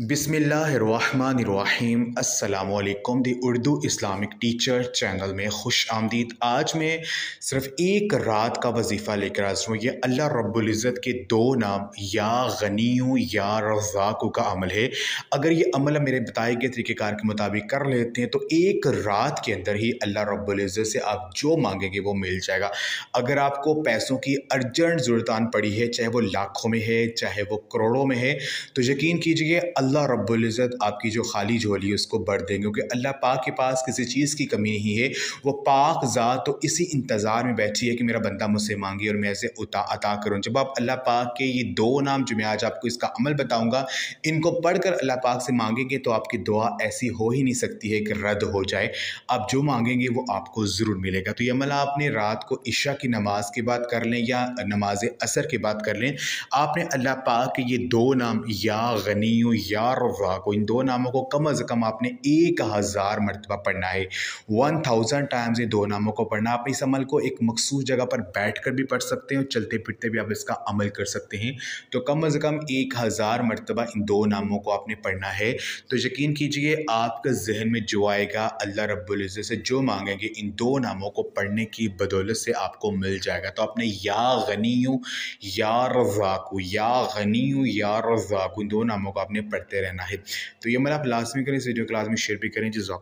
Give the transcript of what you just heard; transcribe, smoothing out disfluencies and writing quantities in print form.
बिस्मिल्लाहिर्रहमानिर्रहीम अस्सलामुअलैकुम दी Urdu Islamic teacher channel में खुश आमदीद। आज मैं सिर्फ एक रात का वजीफ़ा लेकर आ हूँ। ये अल्लाह रब्बुल इज़्ज़त के दो नाम या गनीयू या रज़ाक़ू का अमल है। अगर ये अमल मेरे बताए गए तरीक़ेकार के मुताबिक कर लेते हैं तो एक रात के अंदर ही अल्लाह रब्बुल इज़्ज़त से आप जो मांगेंगे वो मिल जाएगा। अगर आपको पैसों की अर्जेंट ज़रूरत पड़ी है, चाहे वो लाखों में है चाहे वो करोड़ों में है, तो यकीन कीजिए अल्लाह रब्बुल इज़्ज़त आपकी जो खाली झोली है उसको भर देंगे, क्योंकि अल्लाह पाक के पास किसी चीज़ की कमी नहीं है। वो पाक ज़ात तो इसी इंतज़ार में बैठी है कि मेरा बंदा मुझसे मांगे और मैं इसे अता करूँ। जब आप अल्लाह पाक के ये दो नाम जो मैं आज आपको इसका अमल बताऊँगा, इनको पढ़कर अल्लाह पाक से मांगेंगे तो आपकी दुआ ऐसी हो ही नहीं सकती है कि रद्द हो जाए। आप जो मांगेंगे वो आपको ज़रूर मिलेगा। तो ये अमल आपने रात को इशा की नमाज के बाद कर लें या नमाज असर के बाद कर लें। आपने अल्लाह पाक के ये दो नाम या गनीयू या रज़ाक़ू, इन दो नामों को कम अज़ कम आपने 1000 मरतबा पढ़ना है। 1000 टाइम्स ये दो नामों को पढ़ना। आप इस अमल को एक मखसूस जगह पर बैठ कर भी पढ़ सकते हैं और चलते फिरते भी आप इसका अमल कर सकते हैं। तो कम अज़ कम 1000 मरतबा इन दो नामों को आपने पढ़ना है। तो यकीन कीजिए आपके जहन में जो आएगा अल्लाह रब्बुल इज़्ज़त से जो मांगेंगे इन दो नामों को पढ़ने की बदौलत से आपको मिल जाएगा। तो आपने या गनीयू या रज़ाक़ू, या गनीयू या रज़ाक़ू, इन दो नामों को आपने पढ़ते रहना है। तो ये मतलब आप लाज़मी करें, इस वीडियो क्लास में शेयर भी करें। जज़ाक